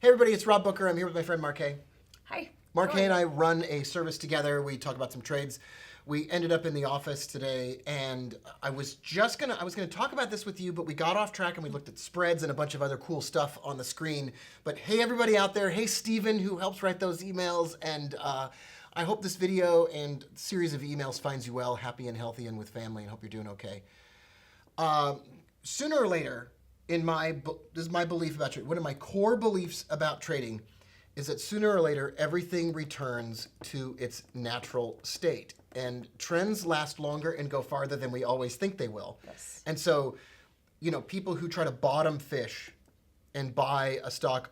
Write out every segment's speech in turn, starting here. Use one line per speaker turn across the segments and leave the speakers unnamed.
Hey everybody, it's Rob Booker. I'm here with my friend Mark Hay.
Hi.
Mark Hay and I run a service together. We talk about some trades. We ended up in the office today, and I was gonna talk about this with you, but we got off track and we looked at spreads and a bunch of other cool stuff on the screen. But hey everybody out there, hey Steven who helps write those emails, and I hope this video and series of emails finds you well, happy and healthy and with family, and hope you're doing okay. Sooner or later, this is my belief about trading. One of my core beliefs about trading is that sooner or later, everything returns to its natural state. And trends last longer and go farther than we always think they will.
Yes.
And so, people who try to bottom fish and buy a stock,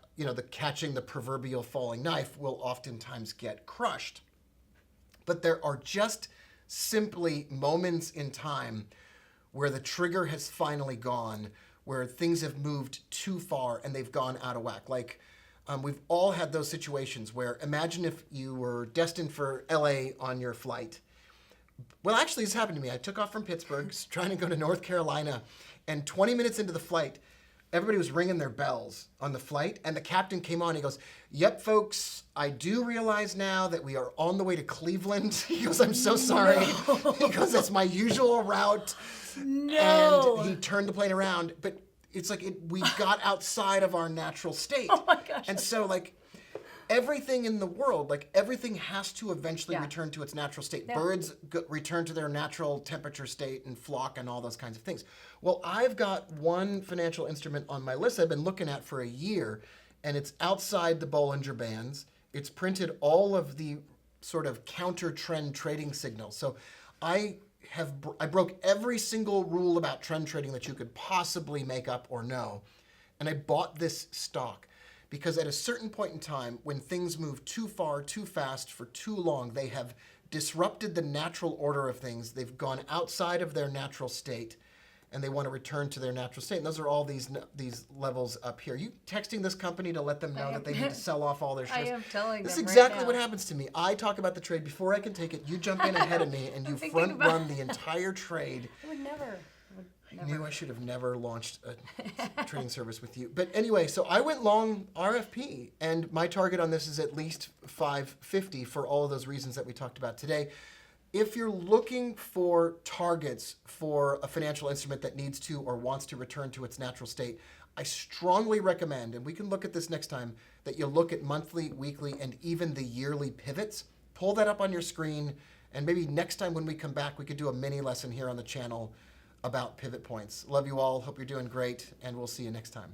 catching the proverbial falling knife will oftentimes get crushed. But there are just simply moments in time where the trigger has finally gone, where things have moved too far and they've gone out of whack. Like, we've all had those situations where, imagine if you were destined for LA on your flight. Well, actually, this happened to me. I took off from Pittsburgh, trying to go to North Carolina, and 20 minutes into the flight, everybody was ringing their bells on the flight, and the captain came on. He goes, "Yep, folks, I do realize now that we are on the way to Cleveland." He goes, "I'm so sorry." No. He goes, "That's my usual route."
No.
And he turned the plane around, but it's like we got outside of our natural state.
Oh my gosh.
And so, everything in the world, everything has to eventually return to its natural state.
Yeah.
Birds return to their natural temperature state and flock and all those kinds of things. Well, I've got one financial instrument on my list I've been looking at for a year, and it's outside the Bollinger Bands. It's printed all of the sort of counter-trend trading signals. So I broke every single rule about trend trading that you could possibly make up or know, and I bought this stock. Because at a certain point in time, when things move too far, too fast, for too long, they have disrupted the natural order of things. They've gone outside of their natural state, and they want to return to their natural state. And those are all these levels up here. You texting this company to let them know that they need to sell off all their shares?
I am telling them.
This is
right
exactly
now.
what happens to me. I talk about the trade before I can take it. You jump in ahead of me, and you front run the entire trade.
I would never.
I knew I should have never launched a trading service with you. But anyway, so I went long RFP, and my target on this is at least 550 for all of those reasons that we talked about today. If you're looking for targets for a financial instrument that needs to or wants to return to its natural state, I strongly recommend, and we can look at this next time, that you look at monthly, weekly, and even the yearly pivots. Pull that up on your screen, and maybe next time when we come back, we could do a mini lesson here on the channel about pivot points. Love you all. Hope you're doing great, and we'll see you next time.